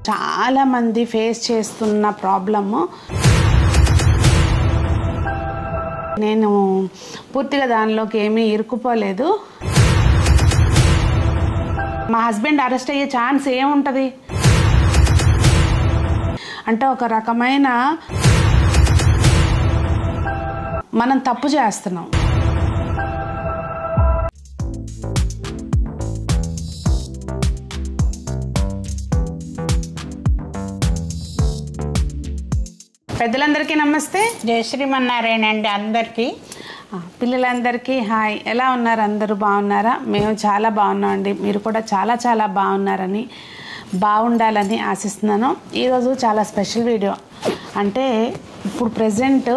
చాలా మంది ఫేస్ చేస్తున్న ప్రాబ్లము. నేను పూర్తిగా దానిలోకి ఏమీ ఇరుక్కుపోలేదు. మా హస్బెండ్ అరెస్ట్ అయ్యే ఛాన్స్ ఏముంటుంది అంటే ఒక రకమైన మనం తప్పు చేస్తున్నాం. పెద్దలందరికీ నమస్తే, జై శ్రీమన్నారాయణ అండి. అందరికీ, పిల్లలందరికీ హాయ్. ఎలా ఉన్నారు? అందరూ బాగున్నారా? మేము చాలా బాగున్నాం అండి. మీరు కూడా చాలా చాలా బాగున్నారని, బాగుండాలని ఆశిస్తున్నాను. ఈరోజు చాలా స్పెషల్ వీడియో. అంటే ఇప్పుడు ప్రజెంట్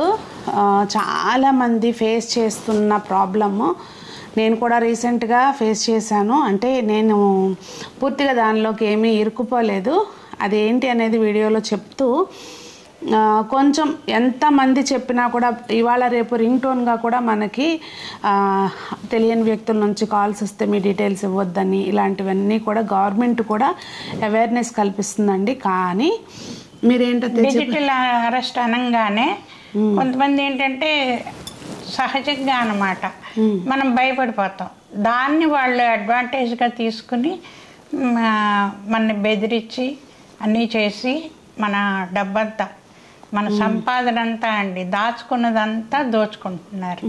చాలామంది ఫేస్ చేస్తున్న ప్రాబ్లము నేను కూడా రీసెంట్గా ఫేస్ చేశాను. అంటే నేను పూర్తిగా దానిలోకి ఏమీ ఇరుక్కుపోలేదు. అదేంటి అనేది వీడియోలో చెప్తూ కొంచెం ఎంతమంది చెప్పినా కూడా ఇవాళ రేపు రింగ్ టోన్గా కూడా మనకి తెలియని వ్యక్తుల నుంచి కాల్స్ వస్తే మీ డీటెయిల్స్ ఇవ్వద్దని, ఇలాంటివన్నీ కూడా గవర్నమెంట్ కూడా అవేర్నెస్ కల్పిస్తుందండి. కానీ మీరేంటంటే డిజిటల్ అరెస్ట్ అనగానే కొంతమంది ఏంటంటే సహజంగా అన్నమాట మనం భయపడిపోతాం. దాన్ని వాళ్ళు అడ్వాంటేజ్గా తీసుకుని మనని బెదిరించి అన్నీ చేసి మన డబ్బంతా, మన సంపాదన అంతా అండి దాచుకున్నదంతా దోచుకుంటున్నారు.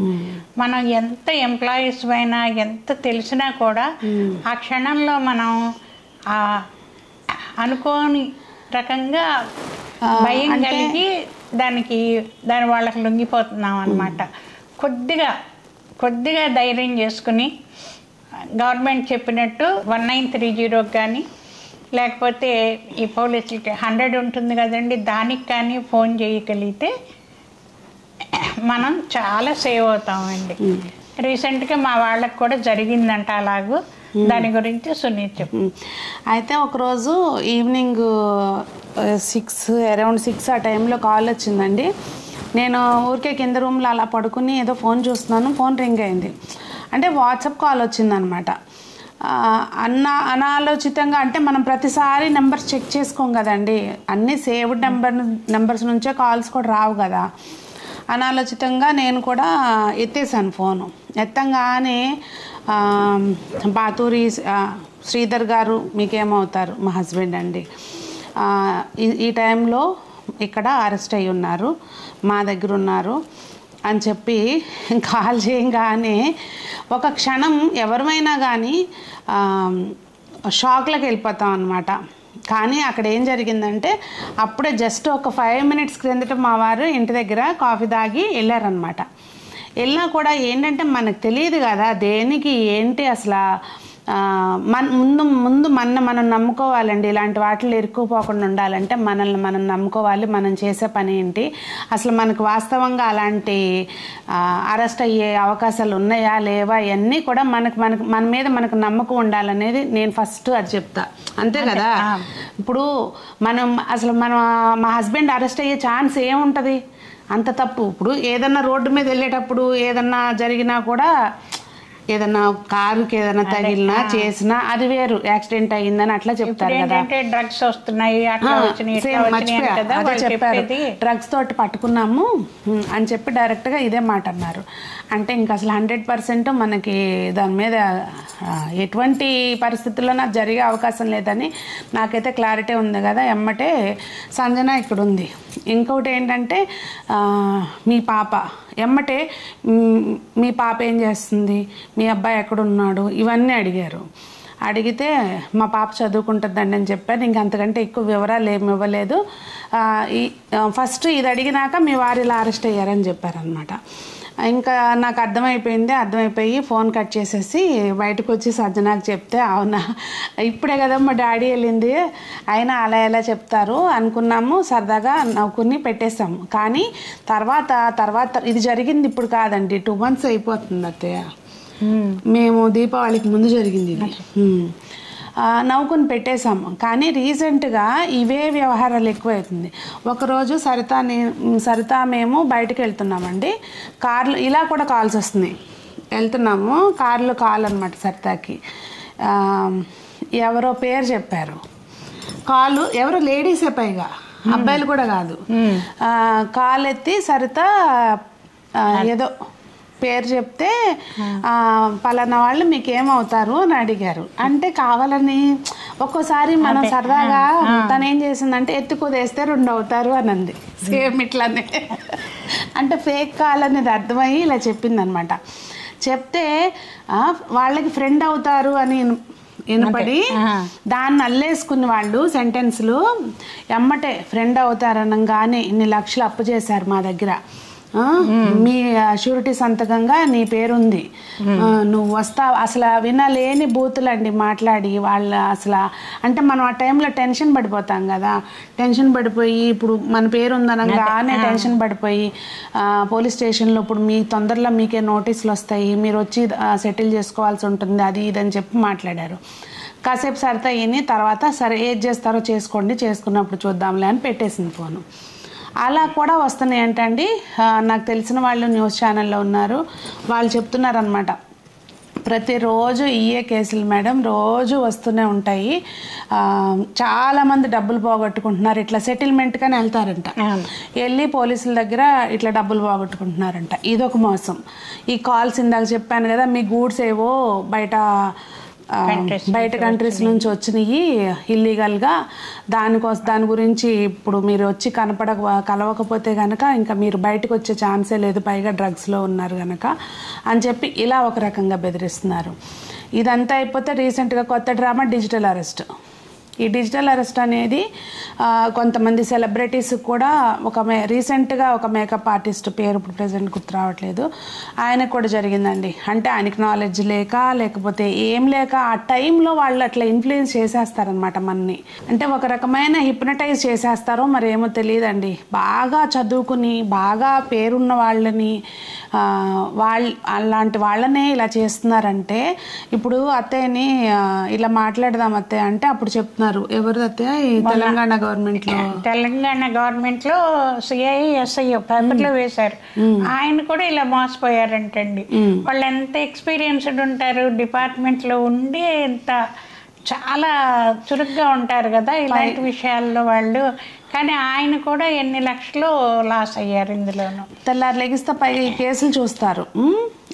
మనం ఎంత ఎంప్లాయీస్ అయినా ఎంత తెలిసినా కూడా ఆ క్షణంలో మనం అనుకోని రకంగా భయం కలిగి దాని వాళ్ళకి లొంగిపోతున్నాం అన్నమాట. కొద్దిగా ధైర్యం చేసుకుని గవర్నమెంట్ చెప్పినట్టు 1930 కానీ లేకపోతే ఈ పోలీసులకి 100 ఉంటుంది కదండి, దానికి కానీ ఫోన్ చేయగలిగితే మనం చాలా సేవ్ అవుతామండి. రీసెంట్గా మా వాళ్ళకి కూడా జరిగిందంట అలాగూ. దాని గురించి సునీత చెప్పు. అయితే ఒకరోజు ఈవినింగ్ అరౌండ్ 6 ఆ టైంలో కాల్ వచ్చిందండి. నేను ఊరికే కింద రూమ్లో అలా పడుకుని ఏదో ఫోన్ చూస్తున్నాను. ఫోన్ రింగ్ అయింది. అంటే వాట్సాప్ కాల్ వచ్చిందనమాట. అనాలోచితంగా, అంటే మనం ప్రతిసారి నెంబర్స్ చెక్ చేసుకోం కదండి, అన్నీ సేవ్డ్ నెంబర్స్ నుంచే కాల్స్ కూడా రావు కదా. అనాలోచితంగా నేను కూడా ఎత్తేసాను ఫోను. ఎత్తంగానే బాతూరి శ్రీధర్ గారు, మీకేమవుతారు, మా హస్బెండ్ అండి, ఈ టైంలో ఇక్కడ అరెస్ట్ అయ్యి ఉన్నారు, మా దగ్గర ఉన్నారు అని చెప్పి కాల్ చేయగానే ఒక క్షణం ఎవరమైనా కానీ షాక్లోకి వెళ్ళిపోతాం అన్నమాట. కానీ అక్కడ ఏం జరిగిందంటే అప్పుడే జస్ట్ ఒక 5 మినిట్స్ క్రిందట మా వారు ఇంటి దగ్గర కాఫీ తాగి వెళ్ళారనమాట. వెళ్ళినా కూడా ఏంటంటే మనకు తెలియదు కదా దేనికి ఏంటి అసలు. ముందు మనం నమ్ముకోవాలండి. ఇలాంటి వాటిలో ఇరుక్కుపోకుండా ఉండాలంటే మనల్ని మనం నమ్ముకోవాలి. మనం చేసే పని ఏంటి, అసలు మనకు వాస్తవంగా అలాంటి అరెస్ట్ అయ్యే అవకాశాలు ఉన్నాయా లేవా, ఇవన్నీ కూడా మన మీద మనకు నమ్మకం ఉండాలనేది నేను ఫస్ట్ అది చెప్తా. అంతే కదా. ఇప్పుడు మా హస్బెండ్ అరెస్ట్ అయ్యే ఛాన్స్ ఏముంటుంది, అంత తప్పు. ఇప్పుడు ఏదన్నా రోడ్డు మీద వెళ్ళేటప్పుడు ఏదన్నా జరిగినా కూడా, ఏదన్నా కారుకి ఏదైనా తగిలినా చేసినా అది వేరు, యాక్సిడెంట్ అయ్యిందని అట్లా చెప్తారు కదా. డ్రగ్స్ వస్తున్నాయి, చెప్పారు, డ్రగ్స్ తోటి పట్టుకున్నాము అని చెప్పి డైరెక్ట్గా ఇదే మాట అన్నారు. అంటే ఇంకా అసలు 100% మనకి దాని మీద ఎటువంటి పరిస్థితుల్లో నాకు జరిగే అవకాశం లేదని నాకైతే క్లారిటీ ఉంది కదా. ఎమ్మటే సంజన ఇక్కడ ఉంది. ఇంకొకటి ఏంటంటే మీ పాప, ఎమ్మటే మీ పాప ఏం చేస్తుంది, మీ అబ్బాయి ఎక్కడున్నాడు, ఇవన్నీ అడిగారు. అడిగితే మా పాప చదువుకుంటుందండి అని చెప్పాను. ఇంక అంతకంటే ఎక్కువ వివరాలు ఏమి ఇవ్వలేదు. ఫస్ట్ ఇది అడిగినాక మీ వారు ఇలా అరెస్ట్ అయ్యారని చెప్పారనమాట. ఇంకా నాకు అర్థమైపోయి ఫోన్ కట్ చేసేసి బయటకు వచ్చి సజ్జనాకు చెప్తే, అవునా ఇప్పుడే కదా మా డాడీ వెళ్ళింది, అయినా అలా ఎలా చెప్తారు అనుకున్నాము. సరదాగా నవ్వుకుని పెట్టేశాము. కానీ తర్వాత ఇది జరిగింది ఇప్పుడు కాదండి, 2 months అయిపోతుంది అత్తయ్య. మేము దీపావళికి ముందు జరిగింది ఇది. నవ్వుకుని పెట్టేశాము. కానీ రీసెంట్గా ఇవే వ్యవహారాలు ఎక్కువవుతుంది. ఒకరోజు సరిత మేము బయటకు వెళ్తున్నామండి. కార్లు ఇలా కూడా కాల్స్ వస్తున్నాయి. వెళ్తున్నాము, కారులో కాల్ అనమాట సరితకి. ఎవరో పేరు చెప్పారు. కాలు ఎవరు లేడీసే పైగా, అబ్బాయిలు కూడా కాదు. కాలు ఎత్తి సరిత ఏదో పేరు చెప్తే పలానా వాళ్ళు మీకేమవుతారు అని అడిగారు. అంటే కావాలని ఒక్కోసారి మనం సరదాగా తను ఏం చేసిందంటే ఎత్తుకోదేస్తే 2 అవుతారు అని అంది. సేమ్ ఇట్లానే అంటే ఫేక్ కాల్ అనేది అర్థమయ్యి ఇలా చెప్పింది అనమాట. చెప్తే వాళ్ళకి ఫ్రెండ్ అవుతారు అని వినపడి దాన్ని అల్లేసుకుని వాళ్ళు సెంటెన్స్లు ఎమ్మటే ఫ్రెండ్ అవుతారనగానే ఇన్ని లక్షలు అప్పు చేశారు మా దగ్గర, మీ షూరిటీ సంతకంగా నీ పేరుంది, నువ్వు వస్తావు. అసలు వినలేని బూతులండి మాట్లాడి వాళ్ళ అసలు. అంటే మనం ఆ టైంలో టెన్షన్ పడిపోతాం కదా, టెన్షన్ పడిపోయి ఇప్పుడు మన పేరు ఉందనగానే టెన్షన్ పడిపోయి పోలీస్ స్టేషన్లో ఇప్పుడు మీ తొందరలో మీకే నోటీసులు వస్తాయి, మీరు వచ్చి సెటిల్ చేసుకోవాల్సి ఉంటుంది, అది ఇదని చెప్పి మాట్లాడారు. కాసేపు సరిత అయ్యి తర్వాత సరే ఏది చేస్తారో చేసుకోండి, చేసుకున్నప్పుడు చూద్దాంలే అని పెట్టేసింది ఫోను. అలా కూడా వస్తున్నాయి ఏంటండి. నాకు తెలిసిన వాళ్ళు న్యూస్ ఛానల్లో ఉన్నారు, వాళ్ళు చెప్తున్నారనమాట ప్రతిరోజు ఇయే కేసులు మేడం రోజు వస్తూనే ఉంటాయి, చాలామంది డబ్బులు పోగొట్టుకుంటున్నారు, ఇట్లా సెటిల్మెంట్గానే వెళ్తారంట, వెళ్ళి పోలీసుల దగ్గర ఇట్లా డబ్బులు పోగొట్టుకుంటున్నారంట. ఇదొక మోసం. ఈ కాల్స్ ఇందాక చెప్పాను కదా, మీ గూడ్స్ ఏవో బయట కంట్రీస్ నుంచి వచ్చినాయి ఇల్లీగల్గా, దాని గురించి ఇప్పుడు మీరు వచ్చి కలవకపోతే కనుక ఇంకా మీరు బయటకు వచ్చే ఛాన్సే లేదు, పైగా డ్రగ్స్లో ఉన్నారు కనుక అని చెప్పి ఇలా ఒక రకంగా బెదిరిస్తున్నారు. ఇదంతా అయిపోతే రీసెంట్గా కొత్త డ్రామా డిజిటల్ అరెస్ట్. ఈ డిజిటల్ అరెస్ట్ అనేది కొంతమంది సెలబ్రిటీస్ కూడా రీసెంట్గా ఒక మేకప్ ఆర్టిస్ట్ పేరు ఇప్పుడు ప్రెజెంట్ గుర్తు రావట్లేదు, ఆయనకు కూడా జరిగిందండి. అంటే ఆయనకి నాలెడ్జ్ లేకపోతే ఏం లేక ఆ టైంలో వాళ్ళు అట్లా ఇన్ఫ్లుయెన్స్ చేసేస్తారనమాట మనని. అంటే ఒక రకమైన హిప్నటైజ్ చేసేస్తారో మరేమో తెలియదండి. బాగా చదువుకుని బాగా పేరున్న వాళ్ళని అలాంటి వాళ్ళనే ఇలా చేస్తున్నారంటే, ఇప్పుడు అత్తయ్యని ఇలా మాట్లాడదాం అత్తయ్య అంటే అప్పుడు చెప్తున్నారు, ఎవరు అత్తయ్య తెలంగాణ గవర్నమెంట్ లో సిఐ ఎస్ఐ పేపర్లో వేశారు, ఆయన కూడా ఇలా మోసపోయారంటండి. వాళ్ళు ఎంత ఎక్స్పీరియన్స్డ్ ఉంటారు, డిపార్ట్మెంట్ లో ఉండి ఎంత చాలా చురుగ్గా ఉంటారు కదా ఇలాంటి విషయాల్లో వాళ్ళు. కానీ ఆయన కూడా ఎన్ని లక్షలు లాస్ అయ్యారు ఇందులోనూ. తెల్లారు లెగిస్తే పైగా ఈ కేసులు చూస్తారు.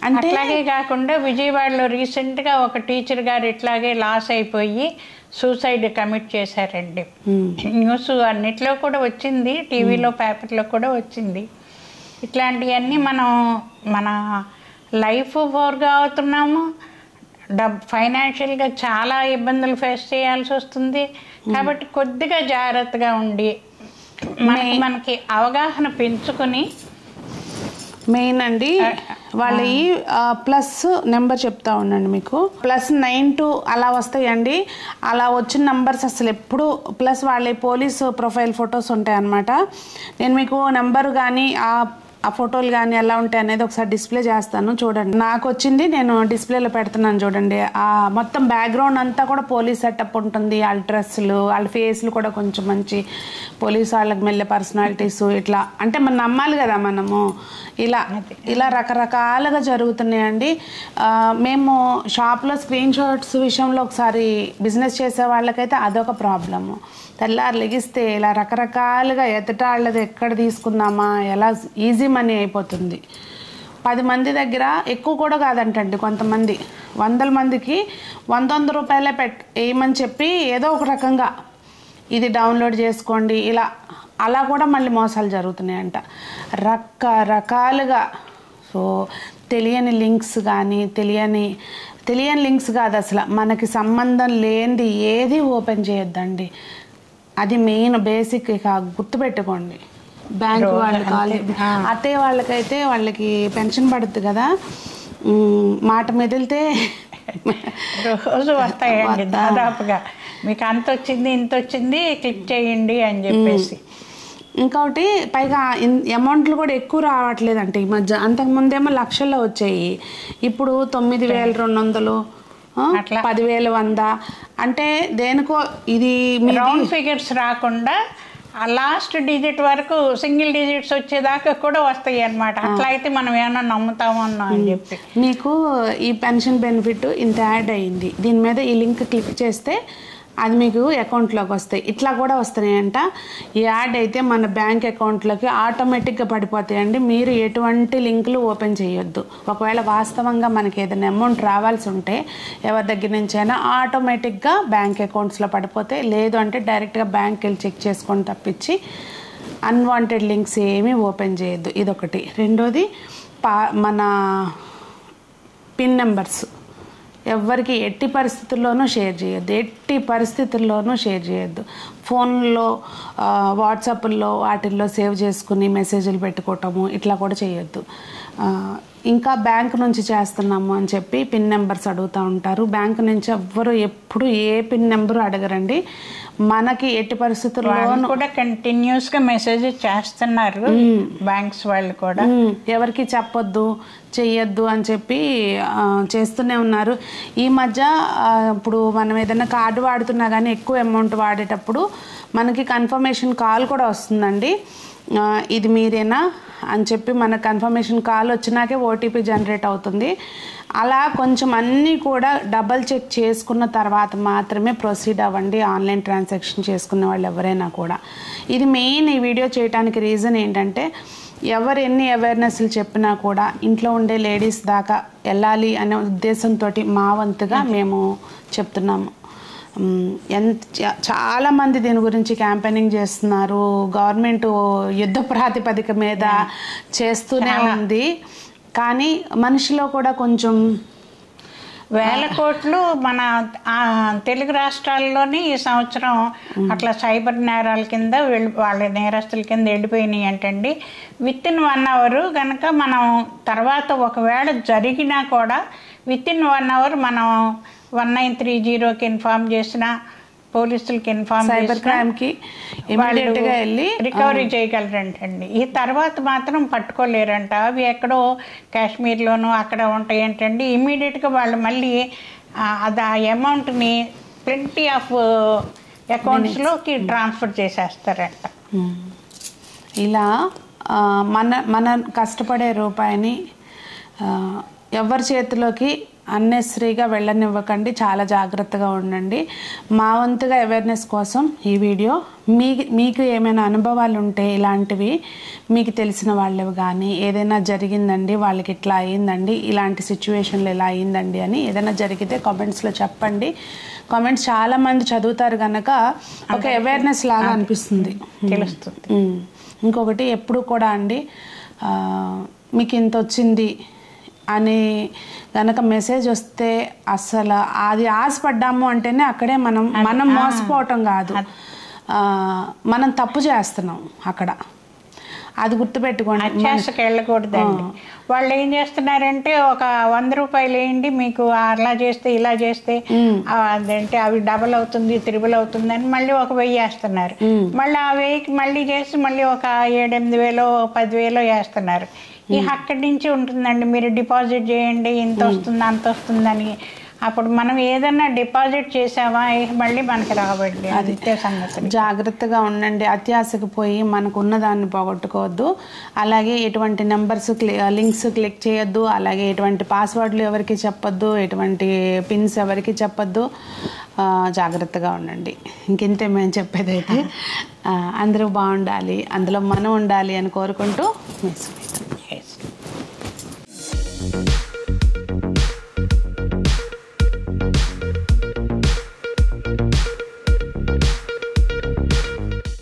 అంటే అట్లాగే కాకుండా విజయవాడలో రీసెంట్గా ఒక టీచర్ గారు ఇట్లాగే లాస్ అయిపోయి సూసైడ్ కమిట్ చేశారండి. న్యూస్ అన్నిట్లో కూడా వచ్చింది, టీవీలో పేపర్లో కూడా వచ్చింది. ఇట్లాంటివన్నీ మన లైఫ్ ఫోర్గా అవుతున్నాము, ఫైనాన్షియల్గా చాలా ఇబ్బందులు ఫేస్ చేయాల్సి వస్తుంది. కాబట్టి కొద్దిగా జాగ్రత్తగా ఉండి మనకి అవగాహన పెంచుకొని మెయిన్ అండి వాళ్ళ ప్లస్ నెంబర్ చెప్తా ఉండండి మీకు, +92 అలా వస్తాయండి. అలా వచ్చిన నెంబర్స్ అసలు ఎప్పుడు ప్లస్ వాళ్ళ పోలీసు ప్రొఫైల్ ఫొటోస్ ఉంటాయి అన్నమాట. నేను మీకు నెంబర్ కానీ ఆ ఫోటోలు కానీ ఎలా ఉంటాయి అనేది ఒకసారి డిస్ప్లే చేస్తాను చూడండి. నాకు వచ్చింది, నేను డిస్ప్లేలో పెడుతున్నాను చూడండి. ఆ మొత్తం బ్యాక్గ్రౌండ్ అంతా కూడా పోలీస్ సెటప్ ఉంటుంది, వాళ్ళ డ్రెస్సులు వాళ్ళ ఫేస్లు కూడా కొంచెం మంచి పోలీస్ వాళ్ళకి మెల్లె పర్సనాలిటీస్ ఇట్లా. అంటే మనం నమ్మాలి కదా మనము, ఇలా రకరకాలుగా జరుగుతున్నాయండి. మేము షాప్లో స్క్రీన్ షాట్స్ విషయంలో ఒకసారి బిజినెస్ చేసే వాళ్ళకైతే అదొక ప్రాబ్లము. తెల్లారు లెగిస్తే ఇలా రకరకాలుగా ఎదుటాళ్ళది ఎక్కడ తీసుకుందామా, ఎలా ఈజీ మనీ అయిపోతుంది. 10 మంది దగ్గర ఎక్కువ కూడా కాదంటండి, కొంతమంది 100 మందికి 100 రూపాయలే వేయమని చెప్పి ఏదో ఒక రకంగా ఇది డౌన్లోడ్ చేసుకోండి అలా కూడా మళ్ళీ మోసాలు జరుగుతున్నాయంట రకరకాలుగా. సో తెలియని లింక్స్ కానీ తెలియని లింక్స్ కాదు, అసలు మనకి సంబంధం లేనిది ఏది ఓపెన్ చేయొద్దండి. అది మెయిన్ బేసిక్ గుర్తుపెట్టుకోండి. బ్యాంక్ వాళ్ళు అత్తయ్య వాళ్ళకైతే వాళ్ళకి పెన్షన్ పడుతుంది కదా, మాట మెదిలితే రోజు వస్తాయండి దాదాపుగా, మీకు అంత వచ్చింది ఇంత వచ్చింది క్లిక్ చేయండి అని చెప్పేసి. ఇంకొకటి పైగా అమౌంట్లు కూడా ఎక్కువ రావట్లేదంటే ఈ మధ్య. అంతకుముందేమో లక్షల్లో వచ్చాయి, ఇప్పుడు 9200 10,100 అంటే దేనికో. ఇది రౌండ్ ఫిగర్స్ రాకుండా లాస్ట్ డిజిట్ వరకు సింగిల్ డిజిట్స్ వచ్చేదాకా కూడా వస్తాయి అన్నమాట. అట్లా అయితే మనం ఏమన్నా నమ్ముతామన్నా అని చెప్పి. మీకు ఈ పెన్షన్ బెనిఫిట్ ఇంత యాడ్ అయ్యింది, దీని మీద ఈ లింక్ క్లిక్ చేస్తే అది మీకు అకౌంట్లోకి వస్తాయి. ఇట్లా కూడా వస్తున్నాయంట. ఈ యాడ్ అయితే మన బ్యాంక్ అకౌంట్లోకి ఆటోమేటిక్గా పడిపోతాయండి. మీరు ఎటువంటి లింకులు ఓపెన్ చేయొద్దు. ఒకవేళ వాస్తవంగా మనకి ఏదైనా అమౌంట్ రావాల్సి ఉంటే ఎవరి దగ్గర నుంచైనా ఆటోమేటిక్గా బ్యాంక్ అకౌంట్స్లో పడిపోతే, లేదు అంటే డైరెక్ట్గా బ్యాంక్కి వెళ్ళి చెక్ చేసుకొని తప్పించి అన్వాంటెడ్ లింక్స్ ఏమీ ఓపెన్ చేయొద్దు. ఇదొకటి. రెండోది మన పిన్ నెంబర్స్ ఎవరికి ఎట్టి పరిస్థితుల్లోనూ షేర్ చేయొద్దు. ఎట్టి పరిస్థితుల్లోనూ షేర్ చేయొద్దు. ఫోన్లో వాట్సాప్లో వాటిల్లో సేవ్ చేసుకుని మెసేజ్లు పెట్టుకోవటము ఇట్లా కూడా చేయొద్దు. ఇంకా బ్యాంక్ నుంచి చేస్తున్నాము అని చెప్పి పిన్ నెంబర్స్ అడుగుతూ ఉంటారు. బ్యాంక్ నుంచి ఎవ్వరు ఎప్పుడు ఏ పిన్ నెంబరు అడగరండి. మనకి ఎట్టి పరిస్థితుల్లోనూ కూడా కంటిన్యూస్గా మెసేజ్ చేస్తున్నారు బ్యాంక్స్ వాళ్ళు కూడా. ఎవరికి చెప్పొద్దు, చెయ్యొద్దు అని చెప్పి చేస్తూనే ఉన్నారు. ఈ మధ్య ఇప్పుడు మనం ఏదైనా కార్డు వాడుతున్నా కానీ ఎక్కువ అమౌంట్ వాడేటప్పుడు మనకి కన్ఫర్మేషన్ కాల్ కూడా వస్తుందండి. ఇది మీరేనా అని చెప్పి మనకు కన్ఫర్మేషన్ కాల్ వచ్చినాకే ఓటీపీ జనరేట్ అవుతుంది. అలా కొంచెం అన్నీ కూడా డబల్ చెక్ చేసుకున్న తర్వాత మాత్రమే ప్రొసీడ్ అవ్వండి ఆన్లైన్ ట్రాన్సాక్షన్ చేసుకునే వాళ్ళు ఎవరైనా కూడా. ఇది మెయిన్ ఈ వీడియో చేయడానికి రీజన్ ఏంటంటే, ఎవరు ఎన్ని అవేర్నెస్లు చెప్పినా కూడా ఇంట్లో ఉండే లేడీస్ దాకా వెళ్ళాలి అనే ఉద్దేశంతో మా వంతుగా మేము చెప్తున్నాము. చాలామంది దీని గురించి క్యాంపెయినింగ్ చేస్తున్నారు. గవర్నమెంట్ యుద్ధ ప్రాతిపదిక మీద చేస్తూనే ఉంది. కానీ మనిషిలో కూడా కొంచెం వేల కోట్లు మన తెలుగు రాష్ట్రాల్లోనే ఈ సంవత్సరం అట్లా సైబర్ నేరాల కింద వాళ్ళ నేరస్తుల కింద వెళ్ళిపోయినాయి అంటండి. విత్ ఇన్ 1 అవర్ కనుక మనం తర్వాత ఒకవేళ జరిగినా కూడా విత్ ఇన్ 1 అవర్ మనం 1930కి ఇన్ఫార్మ్ చేసిన, పోలీసులకి ఇన్ఫార్మ్ సైబర్ క్రైమ్కి ఇమీడియట్గా వెళ్ళి రికవరీ చేయగలరంటండి. ఈ తర్వాత మాత్రం పట్టుకోలేరంట. అవి ఎక్కడో కాశ్మీర్లోనూ అక్కడ ఉంటాయి ఏంటండి. ఇమీడియట్గా వాళ్ళు మళ్ళీ అది ఆ అమౌంట్ని ప్లెంటీ ఆఫ్ అకౌంట్స్లోకి ట్రాన్స్ఫర్ చేసేస్తారంట. ఇలా మన కష్టపడే రూపాయిని ఎవరి చేతిలోకి అన్నెసరీగా వెళ్ళనివ్వకండి. చాలా జాగ్రత్తగా ఉండండి. మా వంతుగా అవేర్నెస్ కోసం ఈ వీడియో. మీకు ఏమైనా అనుభవాలు ఉంటే ఇలాంటివి, మీకు తెలిసిన వాళ్ళవి కానీ ఏదైనా జరిగిందండి, వాళ్ళకి ఇట్లా అయ్యిందండి, ఇలాంటి సిచ్యువేషన్లో ఇలా అయ్యిందండి అని ఏదైనా జరిగితే కామెంట్స్లో చెప్పండి. కామెంట్స్ చాలామంది చదువుతారు కనుక ఒక అవేర్నెస్ లాగా అనిపిస్తుంది, తెలుస్తుంది. ఇంకొకటి ఎప్పుడు కూడా అండి, మీకు ఇంత వచ్చింది అని కనుక మెసేజ్ వస్తే అసలు అది ఆశపడ్డాము అంటేనే అక్కడే మనం మోసపోవటం కాదు, మనం తప్పు చేస్తున్నాం అక్కడ. అది గుర్తుపెట్టుకోండి. అత్యాశకి వెళ్ళకూడదండి. వాళ్ళు ఏం చేస్తున్నారంటే ఒక 100 రూపాయలు వేయండి, మీకు అలా చేస్తే ఇలా చేస్తే అదంటే అవి డబల్ అవుతుంది, త్రిబుల్ అవుతుంది అని మళ్ళీ ఒక 1000 వేస్తున్నారు. మళ్ళీ ఆ 1000కి మళ్ళీ చేసి మళ్ళీ ఒక 7-8 వేలో 10,000 వేస్తున్నారు. ఈ అక్కడి నుంచి ఉంటుందండి, మీరు డిపాజిట్ చేయండి, ఇంత వస్తుంది అంత వస్తుందని. అప్పుడు మనం ఏదన్నా డిపాజిట్ చేసామా మళ్ళీ మనకి రాబడి. అది సంగతి. జాగ్రత్తగా ఉండండి. అత్యాశకు పోయి మనకు ఉన్నదాన్ని పోగొట్టుకోవద్దు. అలాగే ఎటువంటి నెంబర్స్ లింక్స్ క్లిక్ చేయొద్దు. అలాగే ఎటువంటి పాస్వర్డ్లు ఎవరికి చెప్పొద్దు, ఎటువంటి పిన్స్ ఎవరికి చెప్పొద్దు. జాగ్రత్తగా ఉండండి. ఇంకింతే మేము చెప్పేదైతే. అందరూ బాగుండాలి, అందులో మనం ఉండాలి అని కోరుకుంటూ